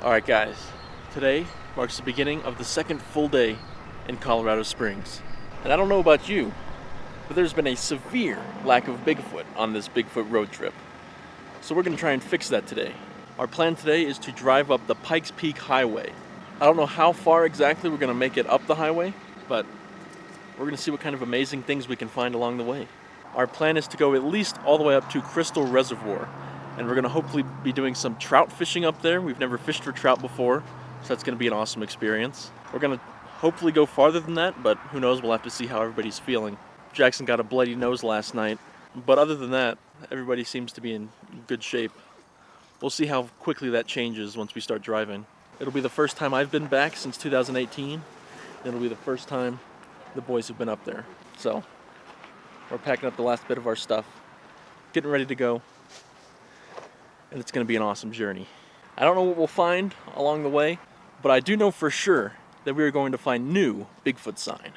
Alright guys, today marks the beginning of the second full day in Colorado Springs. And I don't know about you, but there's been a severe lack of Bigfoot on this Bigfoot road trip. So we're going to try and fix that today. Our plan today is to drive up the Pikes Peak highway. I don't know how far exactly we're going to make it up the highway, but we're going to see what kind of amazing things we can find along the way. Our plan is to go at least all the way up to Crystal Reservoir, and we're going to hopefully be doing some trout fishing up there. We've never fished for trout before, so that's going to be an awesome experience. We're going to hopefully go farther than that, but who knows, we'll have to see how everybody's feeling. Jackson got a bloody nose last night, but other than that, everybody seems to be in good shape. We'll see how quickly that changes once we start driving. It'll be the first time I've been back since 2018, and it'll be the first time the boys have been up there. So, we're packing up the last bit of our stuff, getting ready to go, and it's going to be an awesome journey. I don't know what we'll find along the way, but I do know for sure that we are going to find new Bigfoot sign.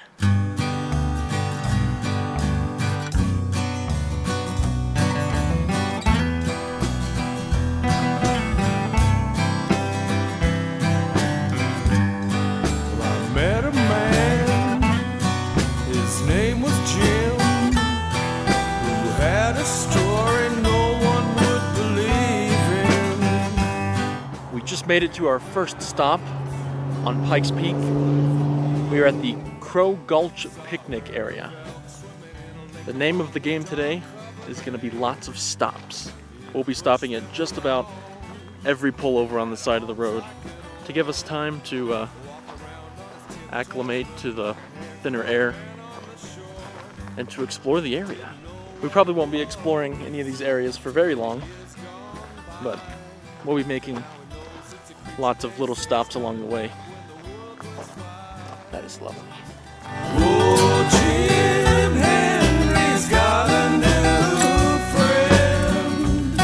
I met a man, his name was Jim, who had a story no one would believe in. We just made it to our first stop on Pikes Peak. We are at the Crow Gulch picnic area. The name of the game today is going to be lots of stops. We'll be stopping at just about every pullover on the side of the road to give us time to acclimate to the thinner air and to explore the area. We probably won't be exploring any of these areas for very long, but we'll be making lots of little stops along the way. That is lovely. Oh, Jim Henry's got a new friend.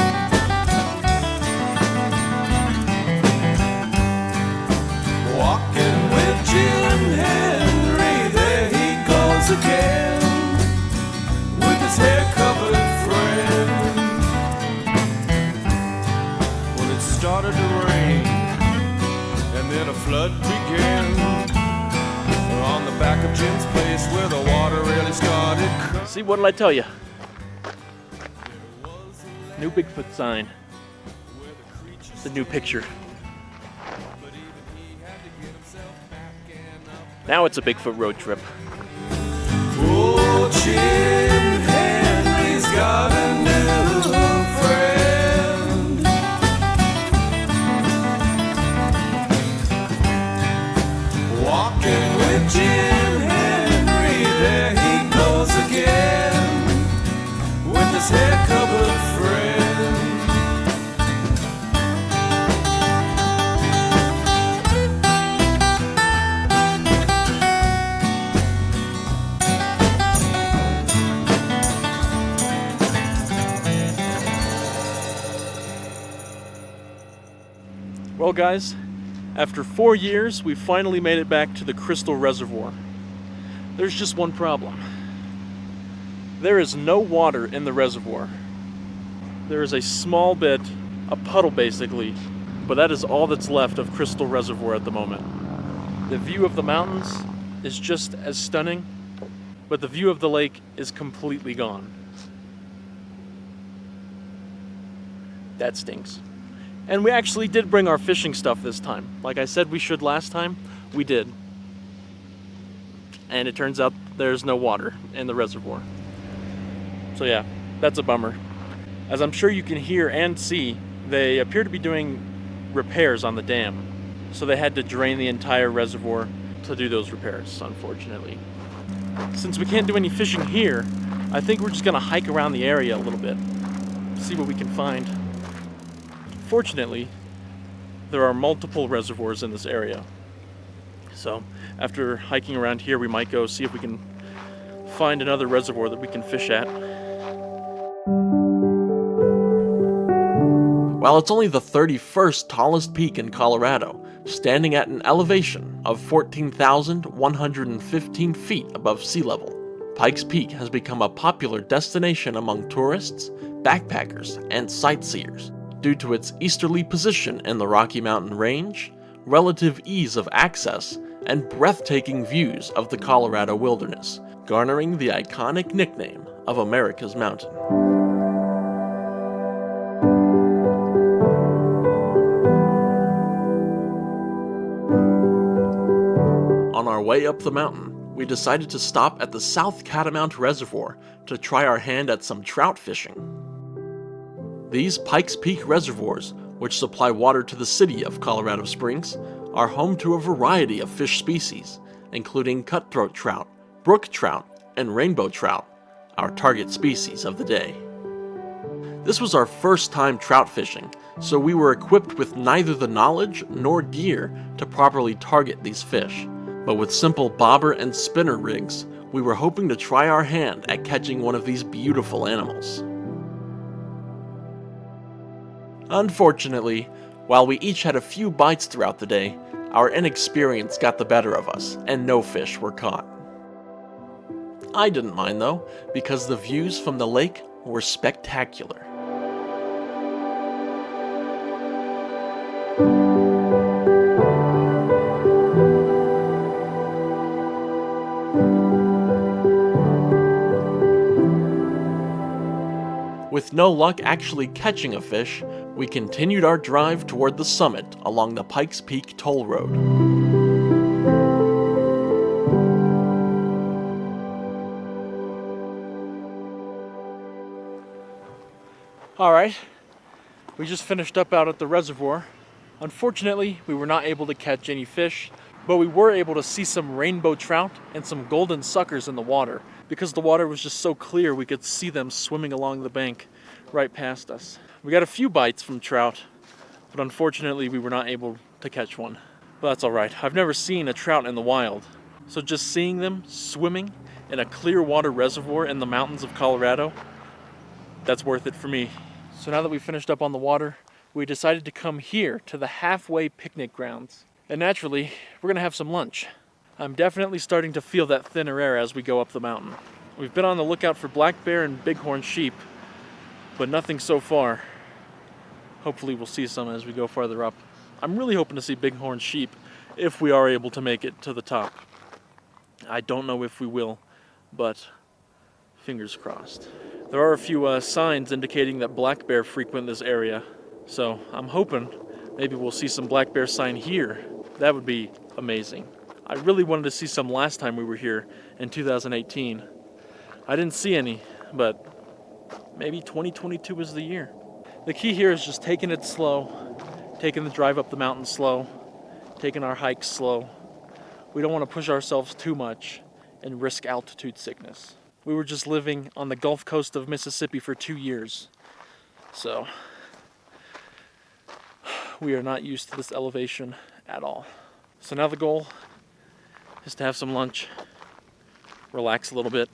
Walking with Jim Henry, there he goes again, with his hair covered friend. Well, it started to rain, and then a flood began on the back of Jim's place where the water really started. See, what did I tell you? New Bigfoot sign. The new picture. Now it's a Bigfoot road trip. Oh, Jim Henry's got a new friend. Walking with Jim Henry, there he goes again, with his hair covered friend. Well guys, after 4 years, we finally made it back to the Crystal Reservoir. There's just one problem. There is no water in the reservoir. There is a small bit, a puddle basically, but that is all that's left of Crystal Reservoir at the moment. The view of the mountains is just as stunning, but the view of the lake is completely gone. That stinks. And we actually did bring our fishing stuff this time. Like I said we should last time, we did. And it turns out there's no water in the reservoir. So yeah, that's a bummer. As I'm sure you can hear and see, they appear to be doing repairs on the dam. So they had to drain the entire reservoir to do those repairs, unfortunately. Since we can't do any fishing here, I think we're just gonna hike around the area a little bit, see what we can find. Fortunately, there are multiple reservoirs in this area. So after hiking around here, we might go see if we can find another reservoir that we can fish at. While it's only the 31st tallest peak in Colorado, standing at an elevation of 14,115 feet above sea level, Pikes Peak has become a popular destination among tourists, backpackers, and sightseers. due to its easterly position in the Rocky Mountain Range, relative ease of access, and breathtaking views of the Colorado wilderness, garnering the iconic nickname of America's Mountain. On our way up the mountain, we decided to stop at the South Catamount Reservoir to try our hand at some trout fishing. These Pikes Peak reservoirs, which supply water to the city of Colorado Springs, are home to a variety of fish species, including cutthroat trout, brook trout, and rainbow trout, our target species of the day. This was our first time trout fishing, so we were equipped with neither the knowledge nor gear to properly target these fish. But with simple bobber and spinner rigs, we were hoping to try our hand at catching one of these beautiful animals. Unfortunately, while we each had a few bites throughout the day, our inexperience got the better of us and no fish were caught. I didn't mind though, because the views from the lake were spectacular. With no luck actually catching a fish, we continued our drive toward the summit along the Pikes Peak toll road. Alright, we just finished up out at the reservoir. Unfortunately, we were not able to catch any fish, but we were able to see some rainbow trout and some golden suckers in the water. Because the water was just so clear, we could see them swimming along the bank right past us. We got a few bites from trout, but unfortunately we were not able to catch one. But that's alright. I've never seen a trout in the wild, so just seeing them swimming in a clear water reservoir in the mountains of Colorado, that's worth it for me. So now that we finished up on the water, we decided to come here to the halfway picnic grounds. And naturally, we're gonna have some lunch. I'm definitely starting to feel that thinner air as we go up the mountain. We've been on the lookout for black bear and bighorn sheep, but nothing so far. Hopefully we'll see some as we go farther up. I'm really hoping to see bighorn sheep if we are able to make it to the top. I don't know if we will, but fingers crossed. There are a few signs indicating that black bear frequent this area, so I'm hoping maybe we'll see some black bear sign here. That would be amazing. I really wanted to see some last time we were here in 2018. I didn't see any, but maybe 2022 is the year. The key here is just taking it slow, taking the drive up the mountain slow, taking our hikes slow. We don't want to push ourselves too much and risk altitude sickness. We were just living on the Gulf Coast of Mississippi for 2 years, so we are not used to this elevation at all. So now the goal is to have some lunch, relax a little bit,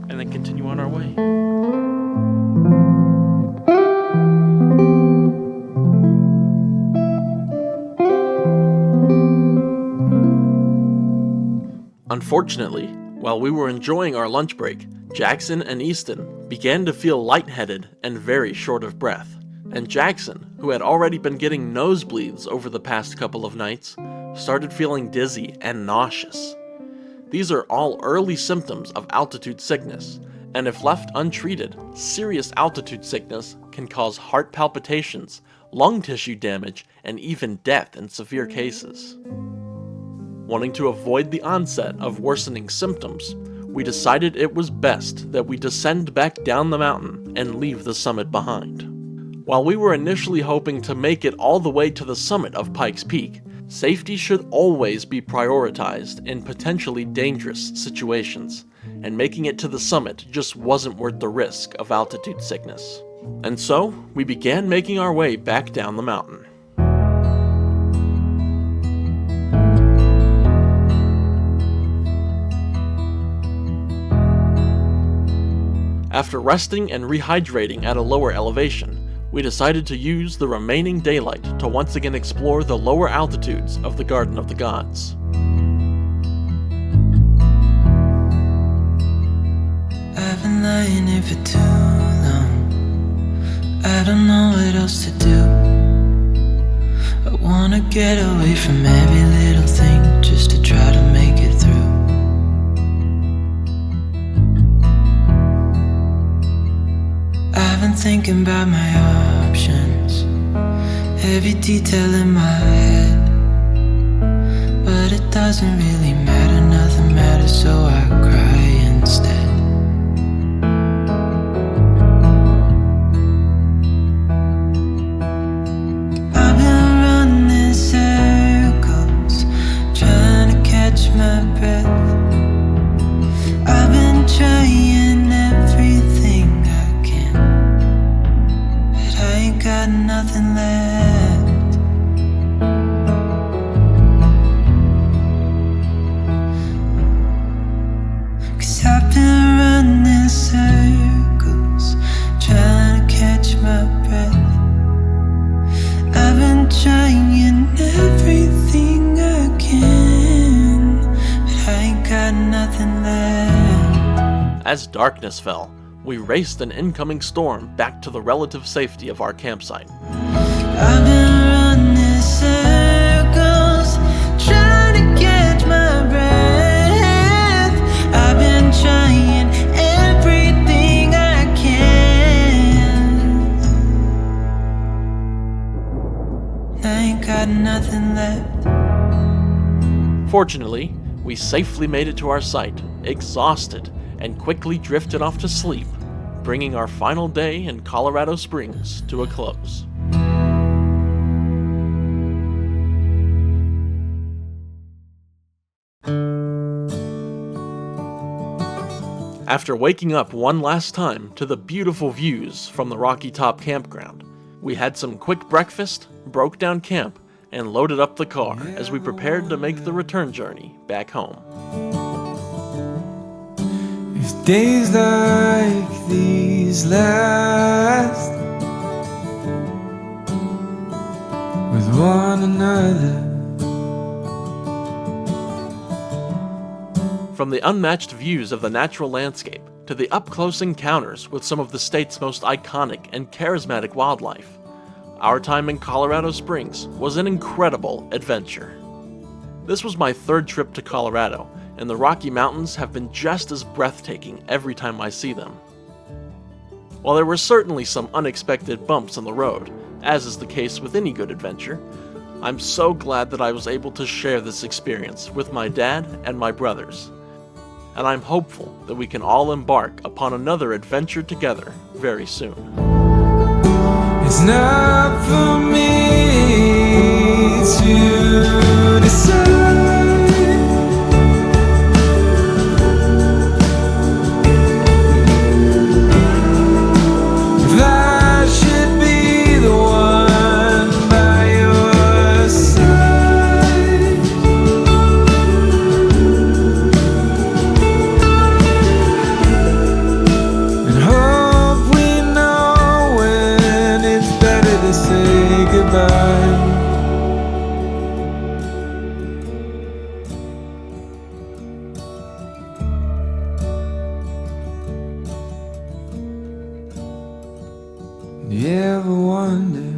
and then continue on our way. Unfortunately, while we were enjoying our lunch break, Jackson and Easton began to feel lightheaded and very short of breath. And Jackson, who had already been getting nosebleeds over the past couple of nights, started feeling dizzy and nauseous. These are all early symptoms of altitude sickness, and if left untreated, serious altitude sickness can cause heart palpitations, lung tissue damage, and even death in severe cases. Wanting to avoid the onset of worsening symptoms, we decided it was best that we descend back down the mountain and leave the summit behind. While we were initially hoping to make it all the way to the summit of Pikes Peak, safety should always be prioritized in potentially dangerous situations, and making it to the summit just wasn't worth the risk of altitude sickness. And so, we began making our way back down the mountain. After resting and rehydrating at a lower elevation, we decided to use the remaining daylight to once again explore the lower altitudes of the Garden of the Gods. I've been lying here for too long. I don't know what else to do. I wanna get away from every little thing just to try to make it through. I've been thinking about my options, every detail in my head, but it doesn't really matter, nothing matters, so I cry instead. I've been running circles, trying to catch my breath. I've been trying everything I can, but I ain't got nothing left. Cause I've been running circles, trying to catch my breath. I've been trying everything I can, but I ain't got nothing left. As darkness fell, we raced an incoming storm back to the relative safety of our campsite. I've been running circles, trying to catch my breath. I've been trying everything I can. I ain't got nothing left. Fortunately, we safely made it to our site, exhausted, and quickly drifted off to sleep, bringing our final day in Colorado Springs to a close. After waking up one last time to the beautiful views from the Rocky Top campground, we had some quick breakfast, broke down camp, and loaded up the car as we prepared to make the return journey back home. If days like these last with one another. From the unmatched views of the natural landscape to the up-close encounters with some of the state's most iconic and charismatic wildlife, our time in Colorado Springs was an incredible adventure. This was my third trip to Colorado, and the Rocky Mountains have been just as breathtaking every time I see them. While there were certainly some unexpected bumps in the road, as is the case with any good adventure, I'm so glad that I was able to share this experience with my dad and my brothers. And I'm hopeful that we can all embark upon another adventure together very soon. It's not for me to decide if I should be the one by your side. And hope we know when it's better to say goodbye. Do you ever wonder